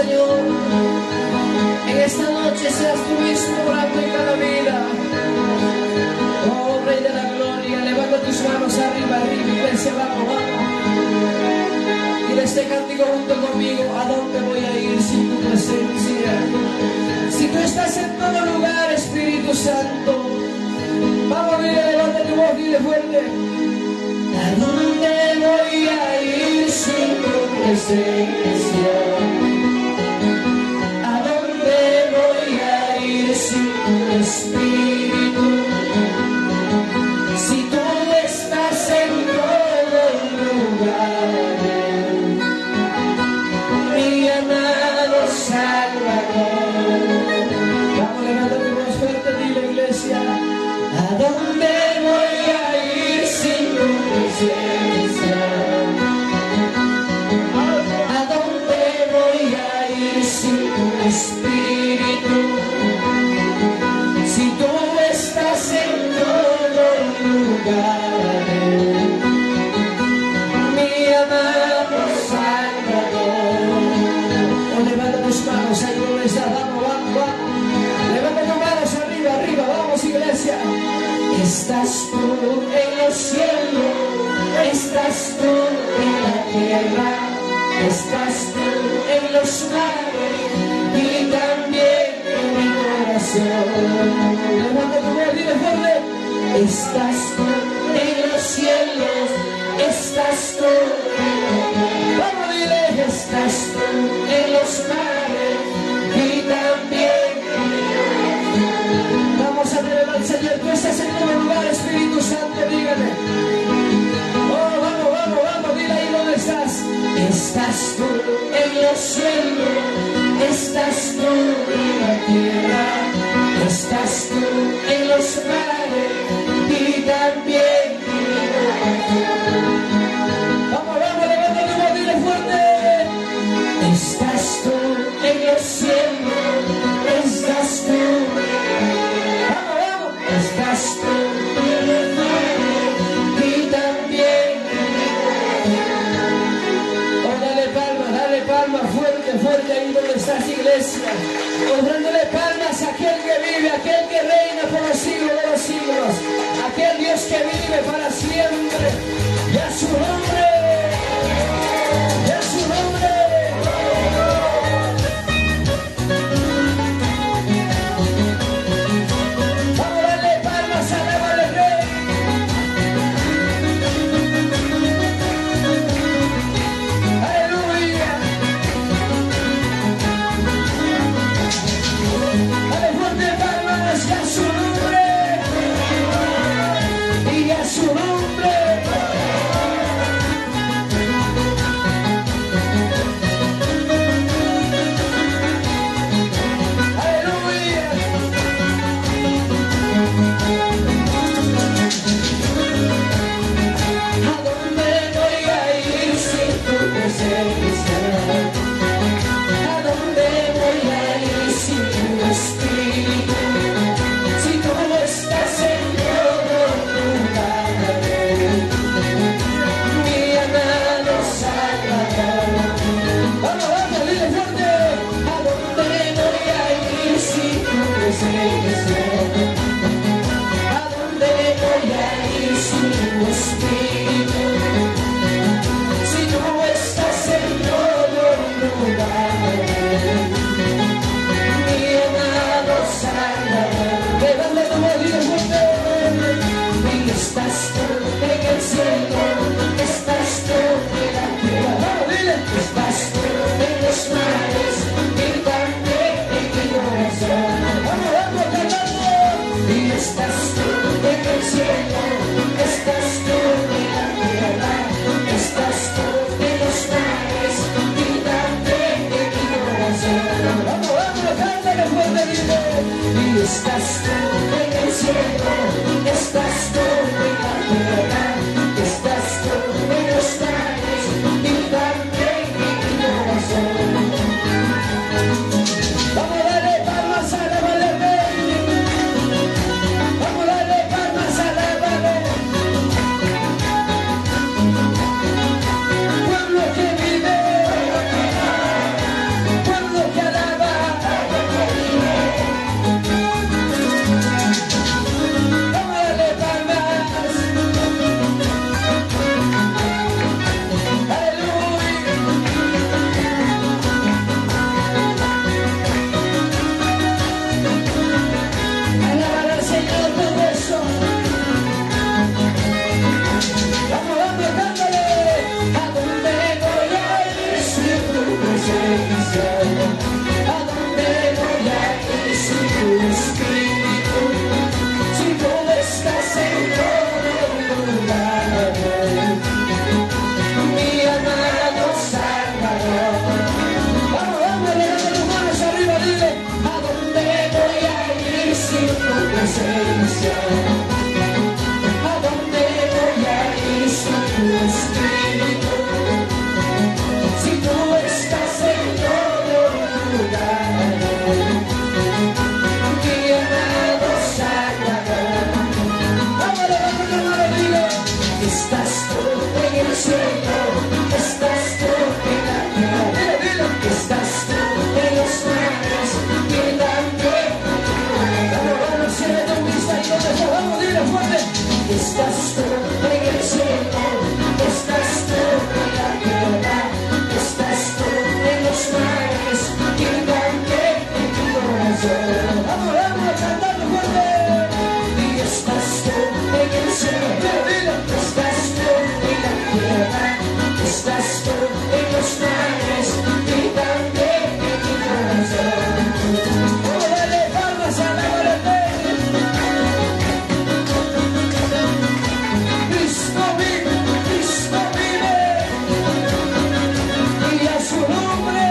Señor. En esta noche seas tú mismo orando en cada vida. Oh, Rey de la Gloria, levanta tus manos arriba, arriba, iglesia, vamos, vamos. Y de este cántico junto conmigo, ¿a dónde voy a ir sin tu presencia? Si tú estás en todo lugar, Espíritu Santo, vamos, dile, levanta tu voz, dile fuerte. ¿A dónde voy a ir sin tu presencia? ¿A dónde voy a ir sin tu Espíritu? Si tú estás en todo lugar, mi amado Salvador. Vamos, levanta tu voz fuerte, dile, iglesia. ¿A dónde voy a ir sin tu presencia? ¿A dónde voy a ir sin tu Espíritu? Si tú estás en todo lugar, mi amado Salvador. Oh, levanta tus manos ahí donde estás, vamos, vamos, vamos. Levanta tus manos arriba, arriba, vamos, iglesia. Estás tú en los cielos, estás tú en la tierra, estás tú en los mares y también en mi corazón. Levanta tu voz, dile fuerte. Estás tú en los cielos, estás tú en la tierra. Vamos, dile, estás tú en los mares y también en mi corazón. Vamos a celebrar al Señor. Tú estás en todo lugar, Espíritu Santo, dígame. Oh, vamos, vamos, vamos, dile ahí donde estás. Estás tú en los cielos, estás tú en la tierra, estás tú en los mares y también en mi corazón. Vamos, vamos, levanta tu voz, dile fuerte. Estás tú en los cielos, estás tú en la tierra. Vamos, vamos. Estás tú en los mares y también en mi corazón. Oh, dale palmas, fuerte, fuerte ahí donde estás, iglesia. Oh, dándole palmas a aquel que vive, aquel que reina por los siglos de los siglos, aquel Dios que vive para siempre. Y a su nombre, y a su nombre. Vamos a darle palmas a la del Rey. Aleluya. Dale fuerte palmas y a su nombre. Y a su nombre. Aleluya. ¿A dónde voy a ir sin tu presencia? ¿A dónde voy a ir sin tu Espíritu? Si tú estás en todo lugar, mi amado Salvador. Vamos, vamos, dile fuerte. ¿A dónde voy a ir sin tu presencia? ¿A dónde voy a ir sin tu Espíritu? Si tú estás en todo lugar, mi amado Salvador. Levanta tu voz, dile fuerte. Y estás tú en el cielo, estás tú en la tierra. Vamos, dile. Estás tú en los mares y también en mi corazón. Vamos, vamos, cantando. Y estás tú en el cielo, estás tú en la tierra, estás tú en los mares y también en mi corazón. Vamos, vamos, cántale fuerte, dile. Y estás tú en el cielo, estás tú en la tierra, estás tú en los mares y también en mi corazón. Vamos a darle palmas a la Valeria. Vamos a darle palmas a la Valeria. Pueblo que vive, pueblo presencia. ¿A dónde voy a ir sin tu espíritu? Si tú estás en todo lugar, mi amado Salvador. Vámonos, vamos, dile. Estás tú en el cielo, estás tú en la tierra, dile. Estás tú en los mares y también. Vamos, cierra tu vista y no te vamos, dile fuerte. Estás tú en el cielo, estás tú en la tierra, estás tú en los mares y también en mi corazón. Vamos, vamos, cantando fuerte. Y estás tú en el cielo, dile. Estás tú en la tierra, estás tú en los mares y también en mi corazón. Oh, dale palmas a la hora. Cristo vive, y a su nombre.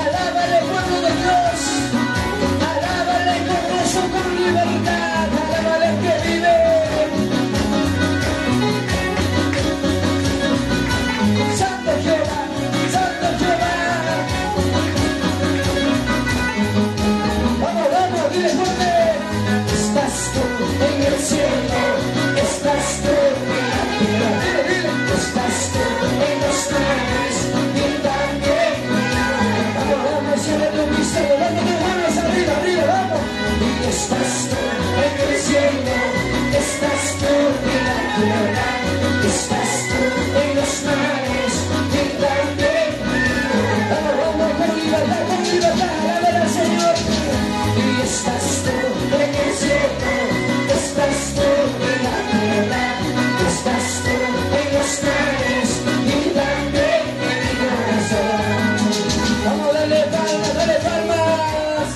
Alábale, pueblo de Dios, alábale con gozo, con libertad, alábale que vive. Santo Jehová, Santo Jehová. Vamos, vamos, dile fuerte. Estás tú en el cielo, estás tú en la tierra, dile, dile. Estás tú en los mares y también. Vamos, vamos, cierra tu vista, levanta tus manos arriba, arriba, vamos. Y estás tú en el cielo, estás tú en la tierra, estás tú en los mares y también. Vamos, vamos, con libertad, alábale al Señor. Y estás tú en el cielo, estás tú en la tierra, estás tú en los mares y también en mi corazón. Vamos, dale palmas, dale palmas.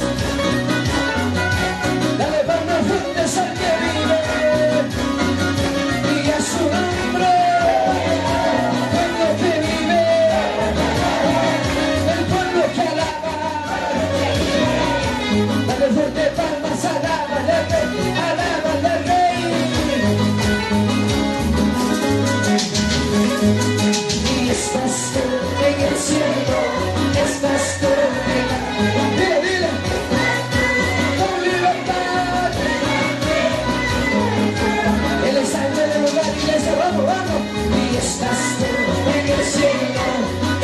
Dale palmas fuertes al que vive y a su nombre. Pueblo que vive, el pueblo que alaba. Dale fuerte palmas, alábale al Rey. Y estás tú en el cielo, estás tú en la tierra. Dile, dile. Con libertad. Él está en el lugar, iglesia, vamos, vamos. Y estás tú en el cielo,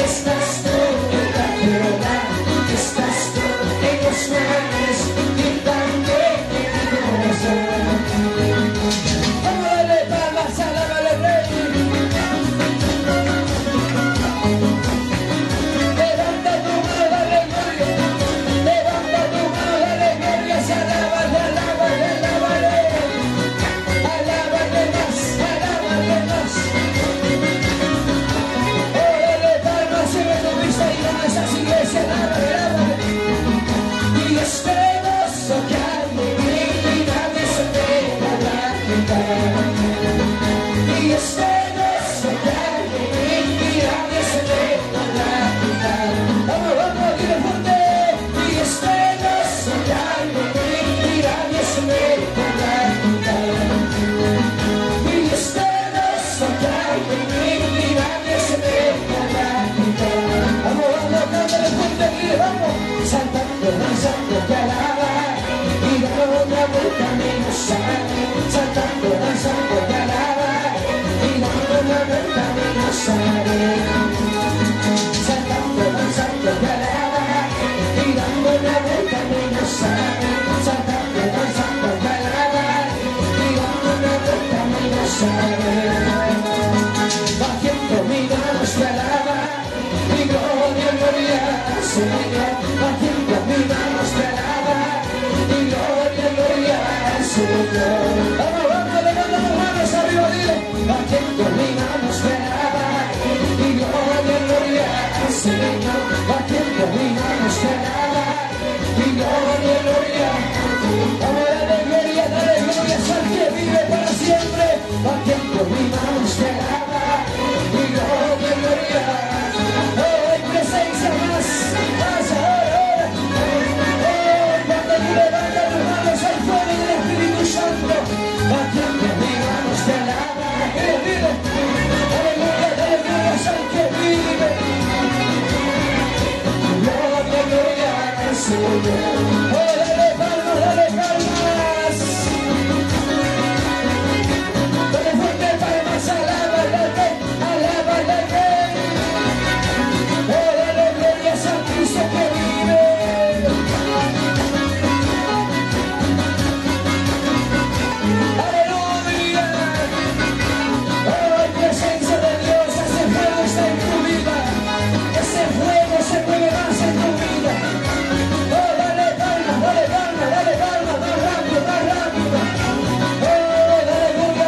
estás tú en la tierra, estás tú en los mares y también en mi corazón. Vamos a darle palmas, alábale al Rey. Levanta tu mano, dale gloria. Levanta tu mano, dale gloria. Alábale, alábale, alábale. Alábale más, alábale más. Oh, dale palmas, cierra tu vista y no esas iglesias, alábale, alábale. Y este gozo que hay en mí, nadie se me podrá quitar. Y este gozo que hay en mí, nadie se me podrá quitar. Vamos, vamos, dile fuerte. Y este gozo que hay en mí, nadie se me podrá quitar. Y este gozo que hay en mí, nadie se me podrá quitar. Vamos, vamos, cántale fuerte, dile, vamos. Santo te alaba y dando una vuelta menos sale. Santo te alaba y dando una vuelta menos sale. Santo te alaba y dando una vuelta menos sale. Santo te alaba y dando una vuelta menos sale. Batiendo mi manos te alaba y gloria, gloria al Señor. Batiendo mi manos te alaba y gloria, gloria al Señor. Vamos, vamos, levanta las manos arriba, dile. Batiendo mi manos te alaba y gloria, gloria al Señor. Batiendo mi manos te alaba y gloria, gloria. Vamos, dale gloria al que vive para siempre. Batiendo mi manos te alaba y gloria, gloria. Oh, hay presencia más. Señor. Oh, dale palmas, dale palmas. Dale fuerte palmas, alábale al Rey, alábale al Rey. Oh, dale glorias a Cristo que vive. Aleluya. Oh, en presencia de Dios, ese fuego está en tu vida. Ese fuego se mueve más en tu vida. Oh, dale palmas, dale palmas, dale palmas, más rápido, más rápido. Oh, dale gloria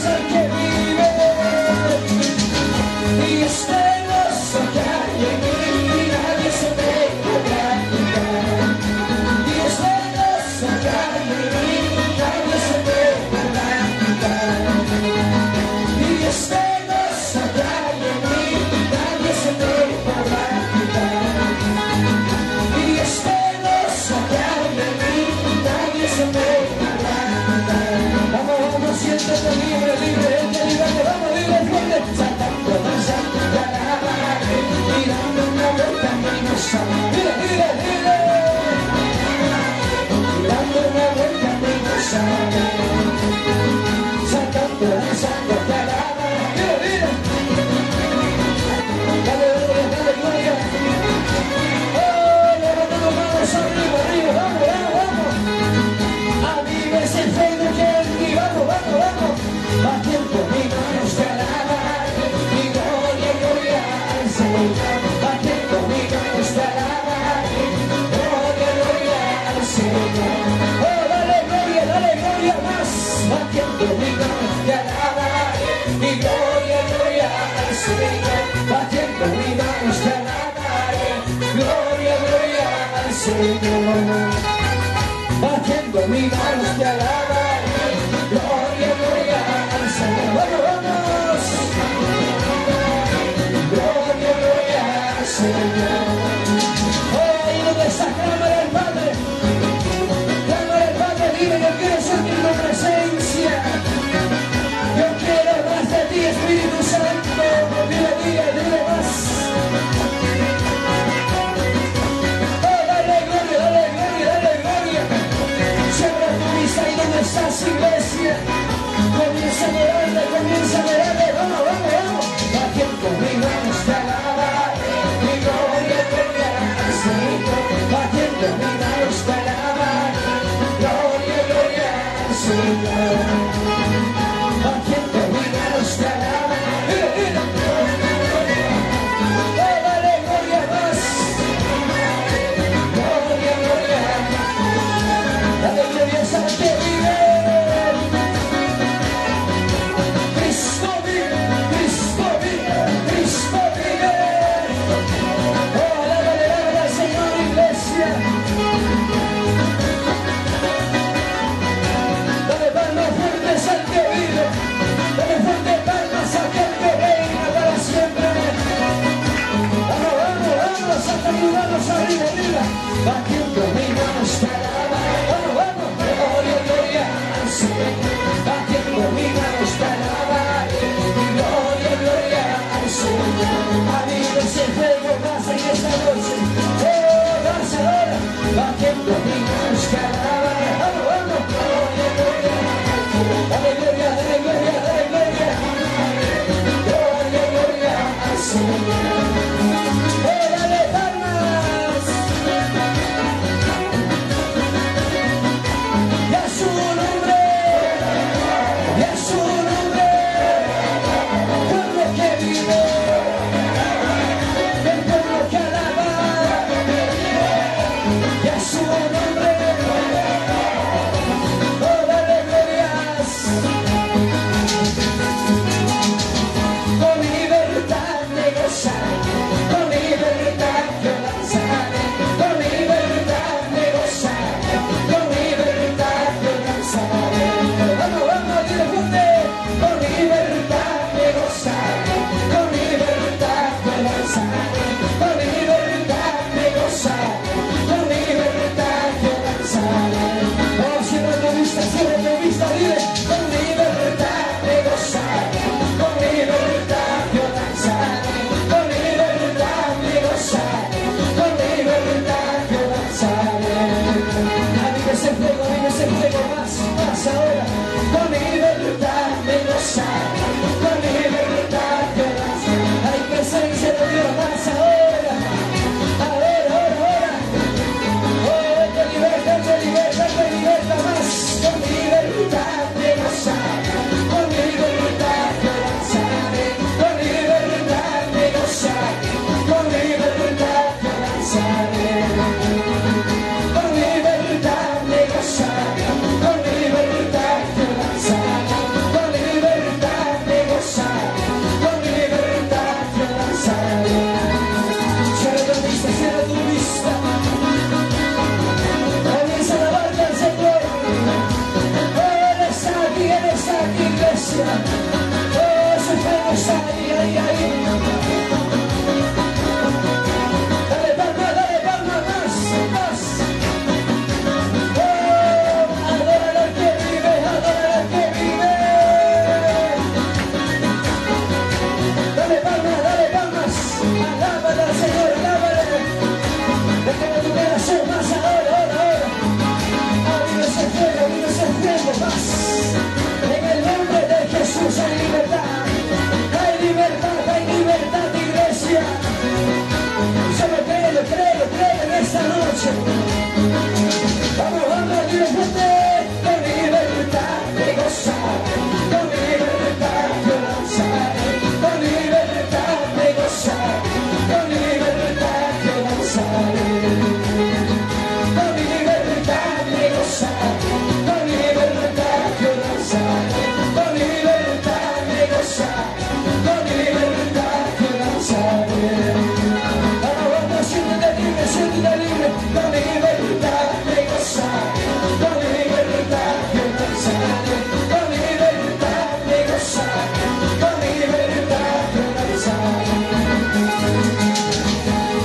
al que vive. Y este gozo que hay en mí, nadie se me podrá quitar. Y este gozo que hay en mí, nadie se me podrá quitar. Y este gozo que hay en mí, nadie se me podrá quitar. Y este gozo que hay en mí, nadie se me podrá quitar. Vamos, vamos, siéntate libre, libre, libre, vamos, libre, fuerte. Saltando, danzando, te alabaré, y dando una vuelta a mi gozo. Mira, mira, mira. Y dando una vuelta a mi gozo. Saltando, danzando, te alabaré. Mira, mira. Dale, dale, dale, gloria. Oh, levantando manos arriba, arriba, vamos, vamos, vamos. Aviva ese fuego que hay en mí, vamos, vamos, vamos. Batiendo mis manos te alabaré, mi gloria, gloria al Señor. Batiendo mis manos te alabaré, gloria, gloria al Señor. Oh, dale gloria más. Batiendo mis manos te alabaré, mi gloria, gloria al Señor. Batiendo mis manos te alabaré, gloria, gloria al Señor. Batiendo mis manos te alabaré, gloria, gloria al Señor. Vamos, vamos. Gloria, gloria al Señor. Oh, ahí donde está, clámale al Padre. Clámale al Padre, dile, yo quiero sentir tu presencia. Yo quiero más de ti, Espíritu Santo. Dile, dile, dile más. Oh, dale gloria, dale gloria, dale gloria. Cierra tu vista ahí donde estás, iglesia. Comienza a adorarle, comienza a adorarle. Vamos, vamos, vamos. Batiendo mis manos te alabaré, mi gloria, gloria al Señor. Batiendo mis manos te alabaré, gloria, gloria al Señor. Batiendo mis manos te alabaré. Mira, mira. Oh, dale gloria más. Gloria, gloria. Dale gloria al que vive. Cristo vive, Cristo vive, Cristo vive. Oh, alábale, alábale al Señor, iglesia. Dale palmas fuertes al que vive. Dale fuertes palmas a aquel que reina para siempre. Vamos, vamos, vamos, saca tus manos arriba, arriba. Batiendo mis manos te alabaré. Vamos, vamos. Gloria, gloria al Señor. Batiendo mis manos te alabaré. Gloria, gloria al Señor. Aviva ese fuego más en esta noche. Oh, más ahora. Batiendo mis manos te alabaré. Vamos, vamos. Gloria, gloria. Dale gloria, dale gloria, dale gloria. Gloria, gloria al Señor. Oh, dale palmas. Y a su nombre, y a su nombre, pueblo que vive, el pueblo que alaba, y a su cierra tu vista. Comienza a alabarte al Señor. Él está aquí, iglesia. Oh, su fuego está ahí, ahí, ahí. Dale palma, más, más. Oh, adórale al que vive, adórale al que vive. Dale palmas, alábale al Señor, alábale. Déjame tu corazón más ahora, ahora, ahora. Vive ese fuego, más. En el nombre de Jesús hay libertad. Hay libertad, iglesia. Solo créelo en esta noche. Vamos, dile fuerte. Con mi libertad de gozar, con mi libertad de danzar, con mi libertad de gozar, con mi libertad de danzar, con mi libertad de gozar, con mi libertad de danzar, con mi libertad de gozar, con mi libertad de danzar. Ahora siéntete libre, con mi libertad de gozar, con mi libertad de danzar, con mi libertad de gozar, con mi libertad de danzar.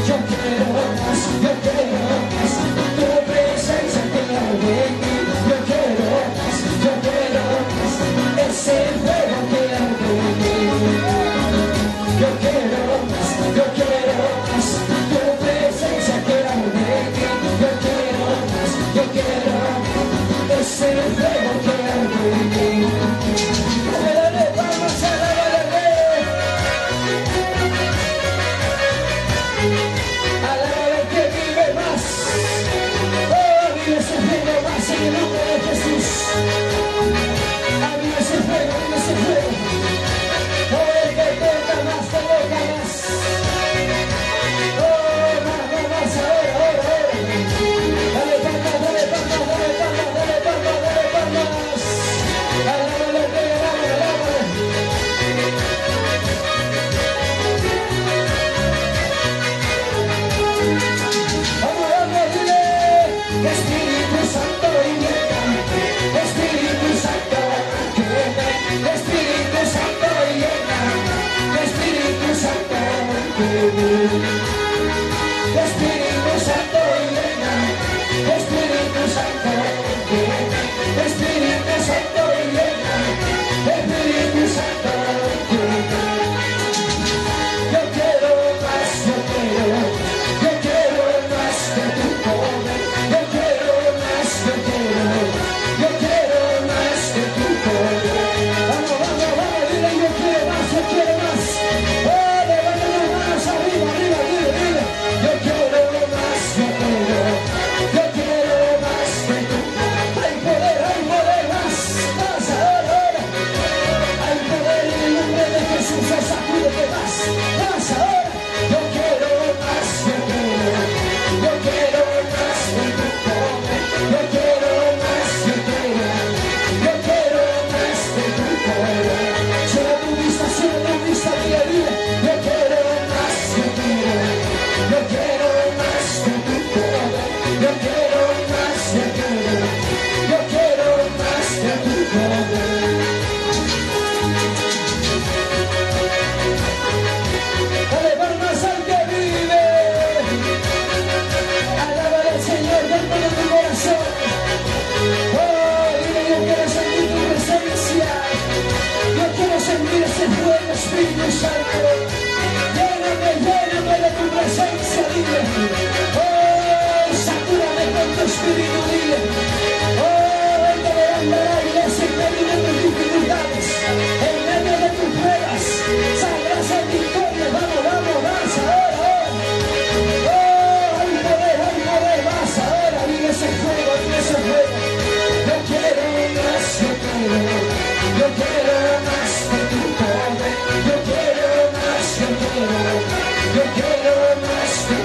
Yo quiero más, tu presencia que arde en mí. Yo quiero más, ese fuego que arde en mí. Yo quiero más, tu presencia que arde en mí. Yo quiero más, ese fuego que arde en mí. Dale palmas, alábale. Alábale que vive más. Oh, vive ese fuego más en el nombre de Jesús. Vive ese fuego, Oh, el que toca más, te toca más. Oh, más, ahora. Dale palmas. Alábale, alábale. Vamos, dile. Espíritu Santo y llega. Espíritu Santo llega. Espíritu Santo llega. Espíritu Santo llega. Espíritu Santo llega. Espíritu Santo llega. Espíritu Santo llega. Espíritu Santo llega. Yo quiero más de tu poder. Yo quiero más de tu poder. Vamos, dile, yo quiero más. Oh, levanta las manos arriba, dile. Yo quiero más de tu poder. Yo quiero más de tu poder. Hay poder, más ahora. Hay poder en el nombre de Jesús, sacúdete más ahora. Yo quiero más de tu poder. Yo quiero más de tu poder. Yo quiero más de tu poder. Yo quiero más de tu poder. Cierra tu vista, dile. Yo quiero más de tu poder. Yo quiero más de tu poder. Yo quiero más de tu poder. Yo quiero más de tu poder. Dale palmas al que vive. Alábale al Señor con todo tu corazón. Oh, dile, yo quiero sentir tu presencia. Yo quiero sentir ese fuego, Espíritu Santo. Lléname de tu presencia, dile. Oh, satúrame con tu espíritu, dile. Oh, ven que levanta la iglesia en medio de tus dificultades, en medio de tus pruebas. Saldrás en victoria. Vamos, ahora. Oh, hay poder, más ahora. Vive ese fuego. Yo quiero más de tu poder. Yo quiero más de tu poder. Yo quiero más de tu poder. Yo quiero más de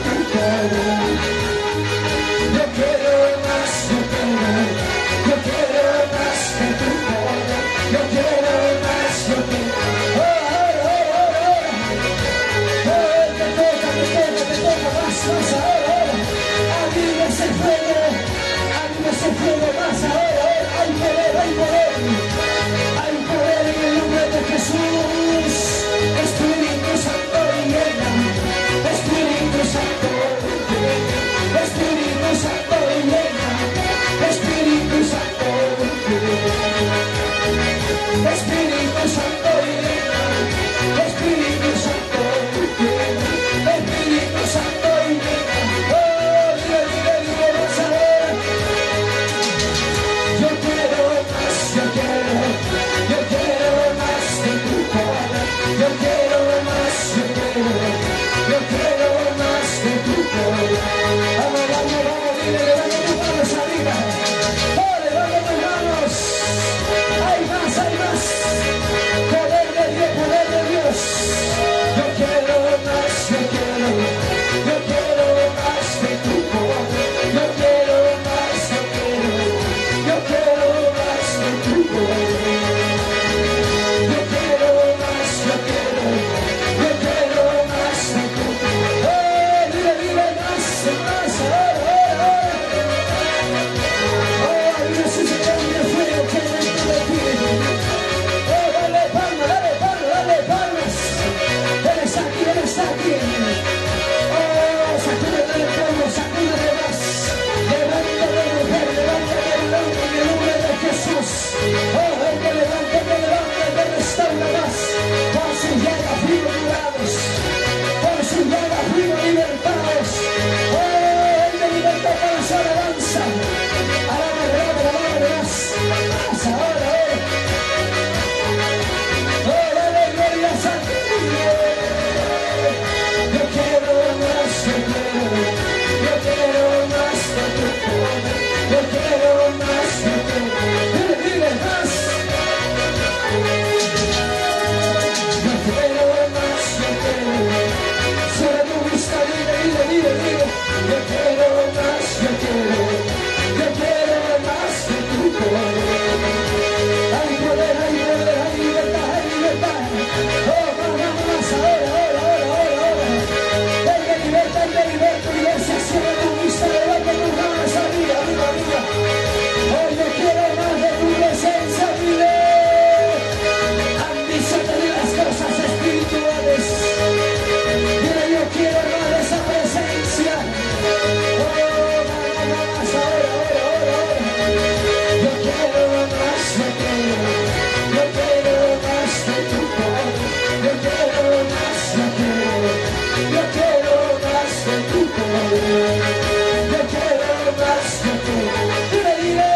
Yo quiero más, yo quiero. Dile, dile.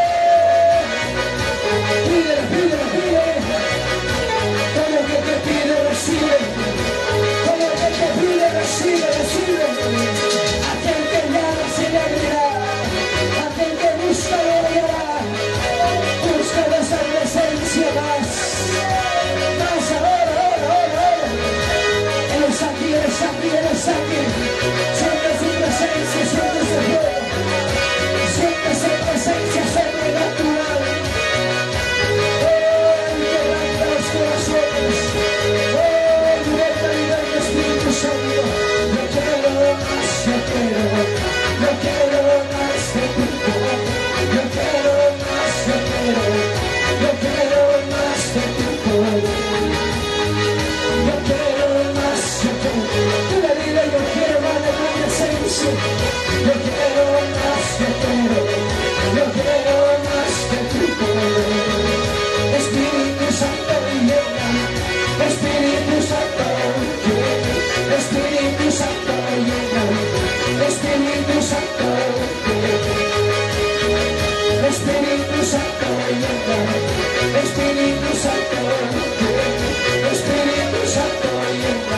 Pide, pide, pide. Todo lo que te pide, recibe. Todo lo que te pide, recibe, recibe. Aquel que llama se le abrirá. Aquel que busca lo hallará. Busca esa presencia más. Más ahora, ahora, ahora, ahora. Él es aquí, Él es aquí, Él es aquí. Siente su presencia, siente su fuego. Siente su presencia sobrenatural. Quebranta los corazones. Liberta, liberta, Espíritu Santo. Yo quiero más, yo quiero. Yo quiero más de tu poder. Yo quiero más, yo quiero. Yo quiero más de tu poder. Yo quiero más, yo quiero. Tú le dile, yo quiero más de tu presencia. Yo quiero más, yo quiero. Yo quiero más de tu poder. Espíritu Santo, llena. Espíritu Santo, llena. Espíritu Santo, llena. Espíritu Santo, llena. Espíritu Santo, llena. Espíritu Santo, llena. Espíritu Santo, llena.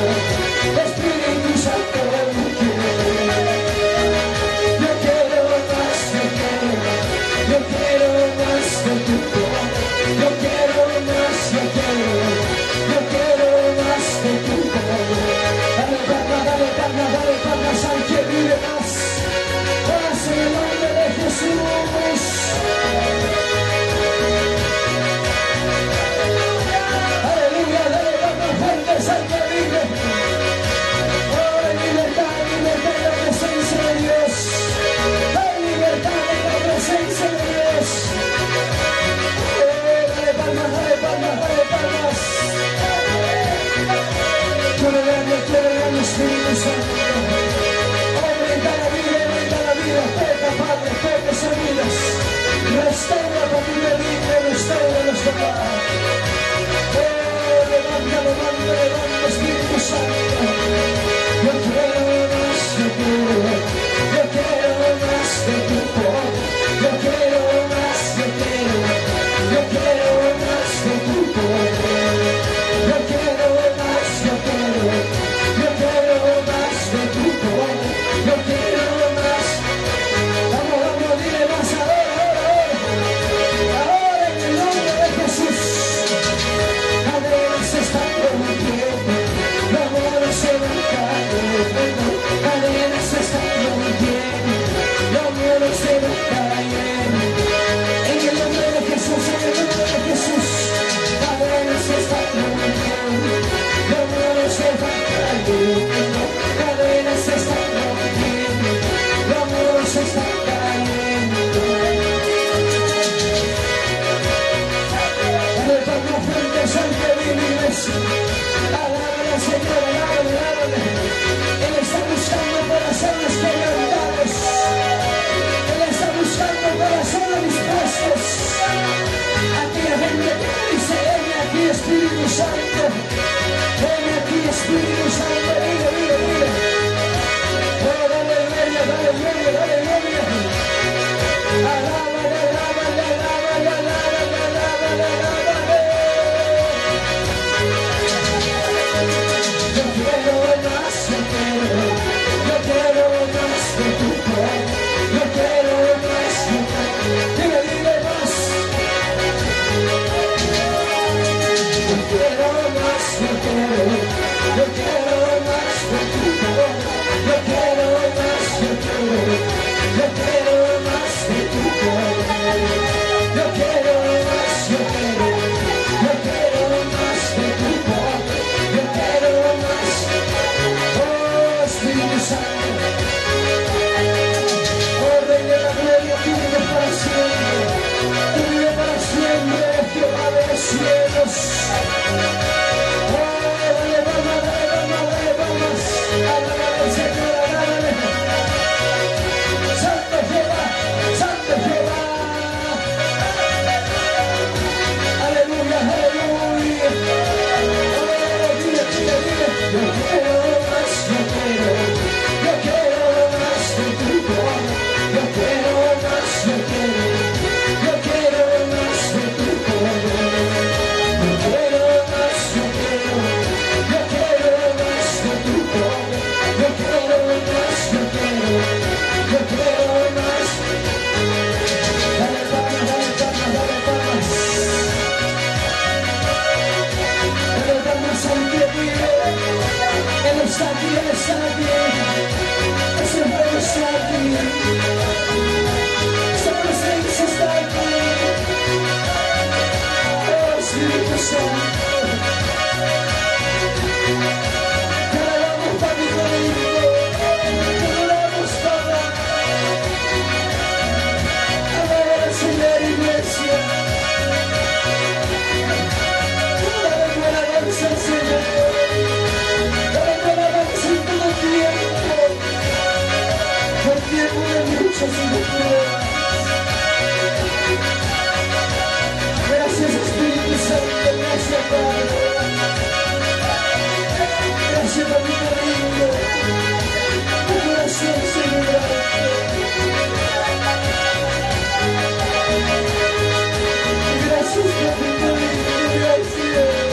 Espíritu Santo, llena. Yo quiero más, yo quiero. Yo quiero más de tu poder. Yo quiero más, yo quiero. Yo quiero más de tu poder. Dale palmas al que vive más. Más en el nombre de Jesús. Aleluya, dale palmas fuertes al que vive. Oh, hay libertad en la presencia de Dios. Hay libertad en la presencia de Dios. Dale palmas, dale palmas, dale palmas. Quiero ver Espíritu Santo. Aumenta la vida, toca, Padre, toca esas vidas. Restaura, familia libre, restaura nuestro Padre. Levanta, Espíritu Santo. Yo quiero más, yo quiero. Yo quiero más de tu poder. Yo quiero más, yo quiero. Yo quiero más de tu poder. Yo quiero más, yo quiero. Yo quiero más de tu poder. Yo quiero más. Vamos, vamos, dile más ahora, ahora, ahora. Ahora en el nombre de Jesús. Cadenas se están rompiendo. Los muros se van cayendo. Cadenas se están rompiendo. Los muros se van cayendo. En el nombre de Jesús, en el nombre de Jesús. Cadenas se están rompiendo. Los muros se van cayendo. Cadenas se están rompiendo. Los muros se están cayendo. Dale palmas fuertes al que vive, iglesia. Alábale al Señor, alábale, alábale. Él está buscando corazones quebrantados. Él está buscando corazones dispuestos. Aquella gente que dice, ven aquí, Espíritu Santo. Ven aquí, Espíritu Santo. Mira, mira, mira. Oh, dale gloria, dale gloria, dale gloria. Alábale, alábale, alábale, alábale, alábale, alábale. Yo quiero más, yo quiero. Yo quiero más de tu poder. Yo quiero más, yo quiero. Dile, dile más. Yo quiero más, yo quiero. Yo quiero más de tu poder. Yo quiero más, yo quiero. Yo quiero más de tu poder. Yo quiero más, yo quiero. Yo quiero más de tu poder. Yo quiero más. Oh, Espíritu Santo. Oh, Rey de la gloria, tú vives para siempre. Tú vives para siempre, Jehová de los cielos. Oh, dale palmas, dale palmas, dale palmas. Alábale al Señor, alábale. Santo Jehová, Santo Jehová. Aleluya, aleluya. Oh, dile, dile, dile. Yo quiero más, yo quiero. Yo quiero más de tu Esa presencia está aquí. Oh, Espíritu Santo. Te alabamos, Padre lindo. Te adoramos, Padre. Alaba al Señor, iglesia. Dale tu alabanza al Señor. Dale tu alabanza en todo tiempo. Por tiempo de luchas y de pruebas. Gracias, Espíritu Santo. Gracias, Padre. Gracias, Padre lindo. Tu corazón se levanta. Gracias, Padre lindo. Gracias.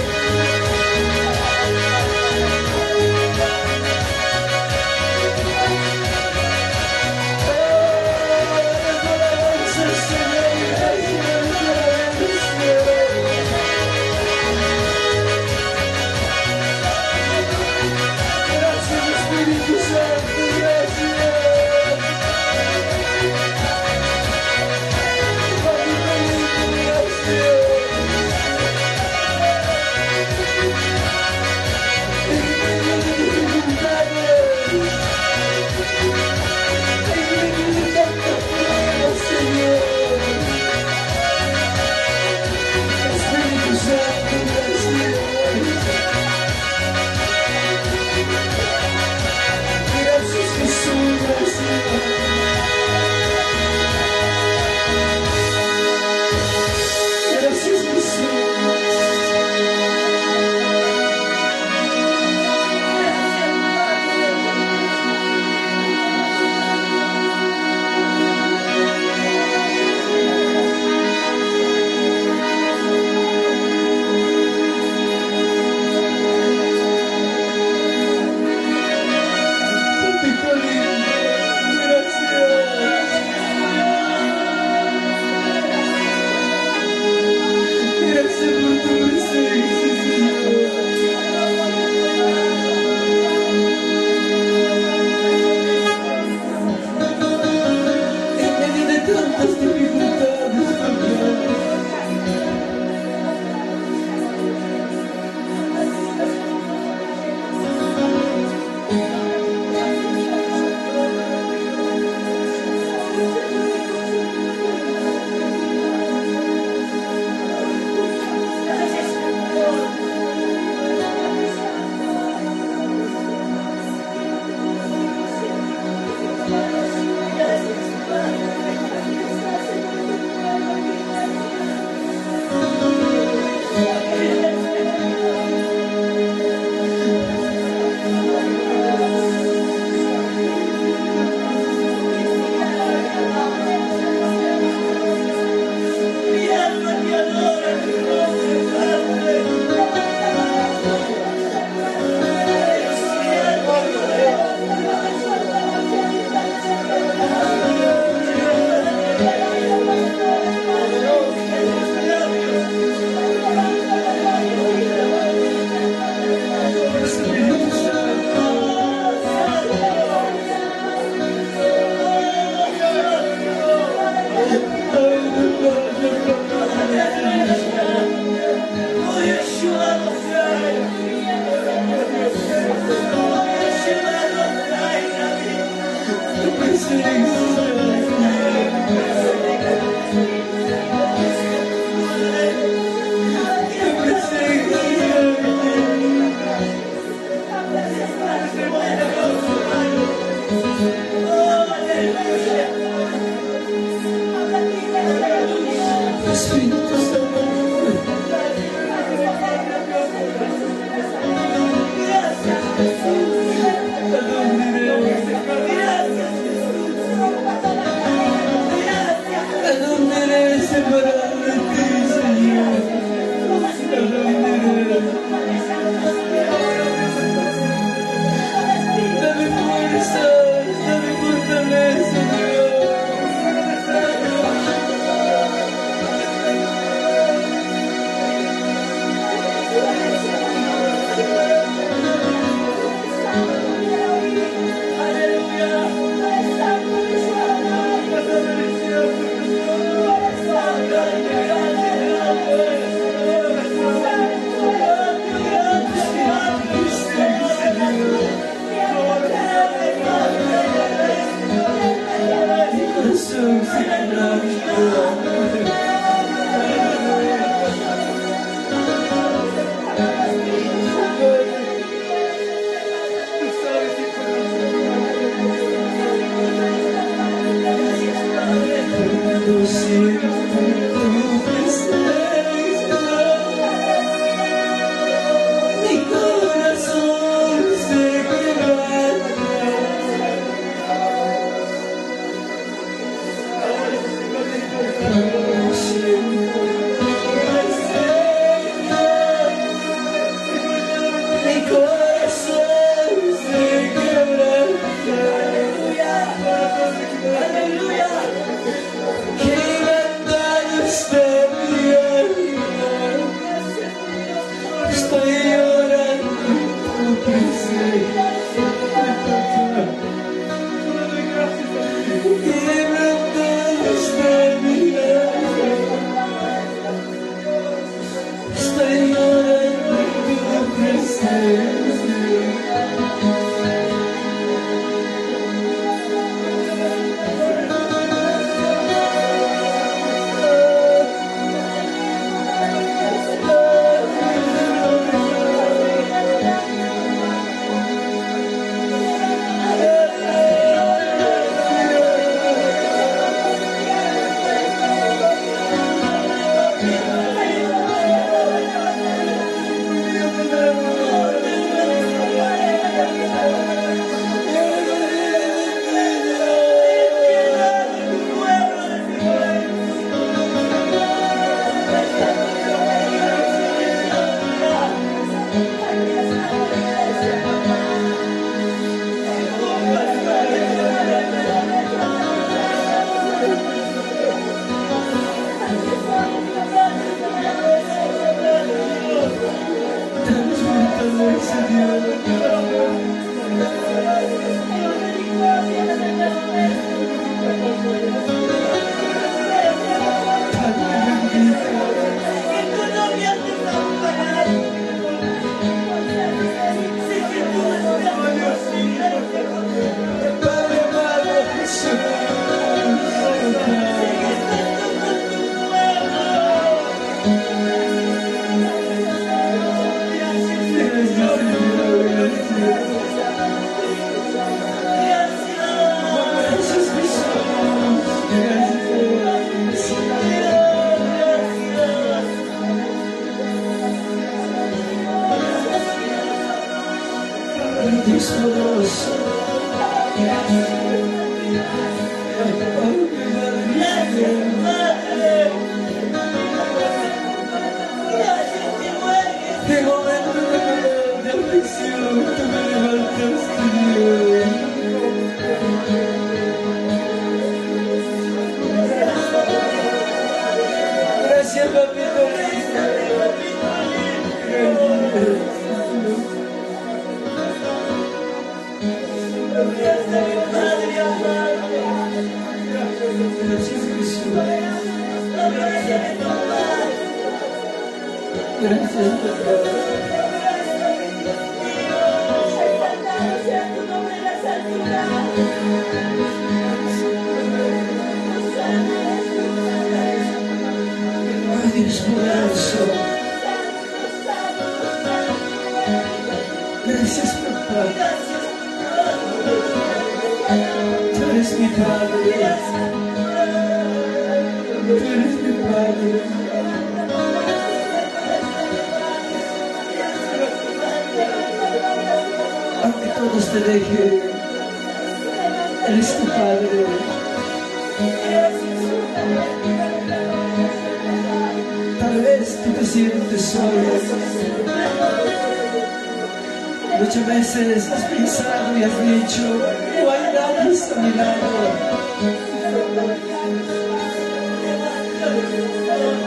Muchas veces has pensado y has dicho, no hay nadie a mi lado.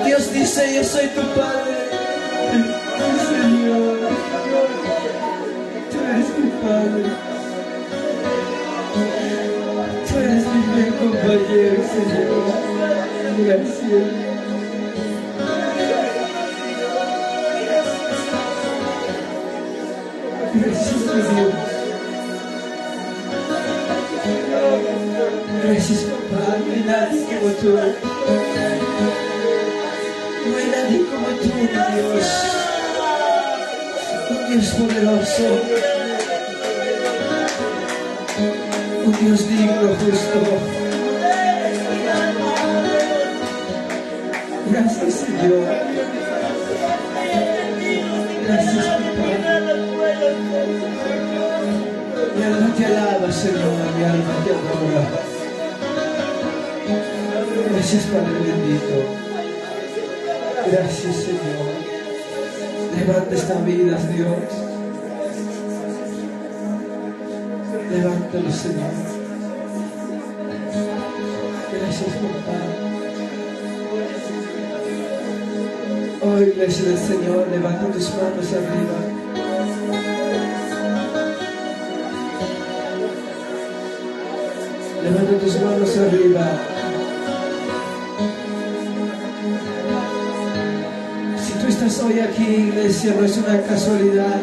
Dios dice, yo soy tu Padre. Señor, tú eres mi Padre. Tú eres mi buen compañero, Señor. Gracias. Gracias, Dios. Gracias, papá. No hay nadie como tú. No hay nadie como tú, mi Dios. Un Dios poderoso. Un Dios digno, justo. Gracias, Señor. Gracias, papá. Mi alma te alaba, Señor, mi alma te adora. Gracias, Padre bendito. Gracias, Señor. Levanta esta vida, Dios. Levántalo, Señor. Gracias, papá. Oh, iglesia del Señor, levanta tus manos arriba. Levanta tus manos arriba. Si tú estás hoy aquí, iglesia, no es una casualidad.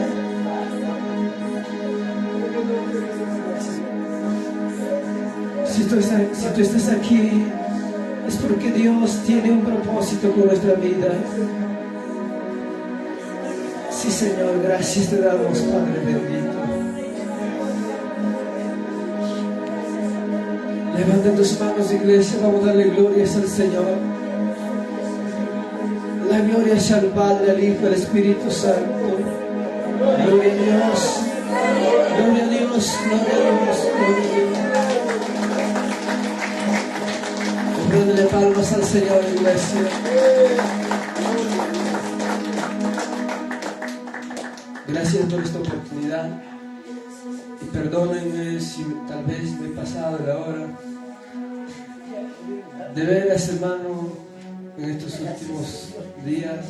Si tú estás aquí, es porque Dios tiene un propósito con nuestra vida. Sí, Señor, gracias te damos, Padre bendito. Levanta tus manos, iglesia, vamos a darle glorias al Señor. La gloria es al Padre, al Hijo, al Espíritu Santo. Gloria a Dios, gloria a Dios, gloria a Dios, gloria a Dios. Dándole palmas al Señor, iglesia. Gracias por esta oportunidad. Y perdónenme si tal vez me he pasado de la hora. De veras, hermano, en estos últimos días,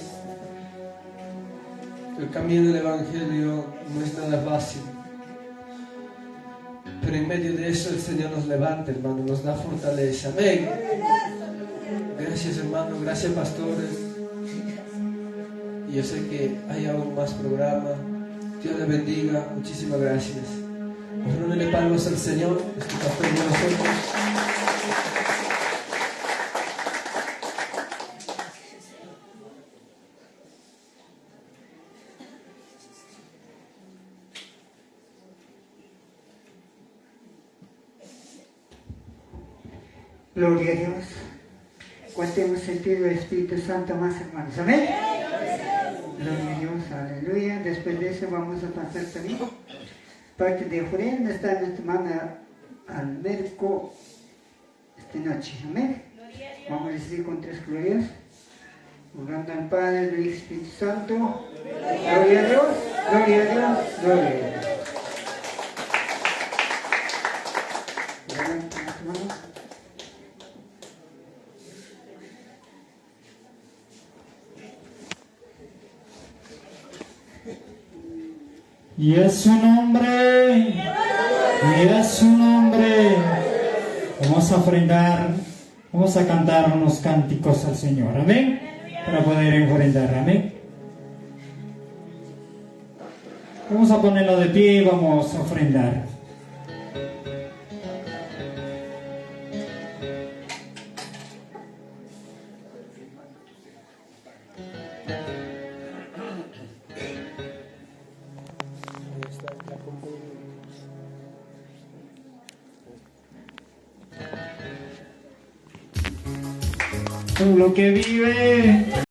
el camino del Evangelio no es nada fácil. Pero en medio de eso el Señor nos levanta, hermano, nos da fortaleza. Amén. Gracias, hermano, gracias, pastores. Y yo sé que hay aún más programas. Dios les bendiga. Muchísimas gracias. Denle palmas al Señor. Este pastor de nosotros. Gloria a Dios. ¿Cuánto hemos sentido el Espíritu Santo más, hermanos? Amén. Gloria a Dios, aleluya. Después de eso vamos a pasar también parte de ofrenda. Está nuestra hermana Alberco esta noche. Amén. Vamos a decir con 3 glorias. Orando al Padre, al Hijo y Espíritu Santo. Gloria a Dios, gloria a Dios, gloria a Dios. Y es su nombre, y es su nombre. Vamos a ofrendar, vamos a cantar unos cánticos al Señor, amén, para poder ofrendar, amén. Vamos a ponerlo de pie y vamos a ofrendar. Lo que vive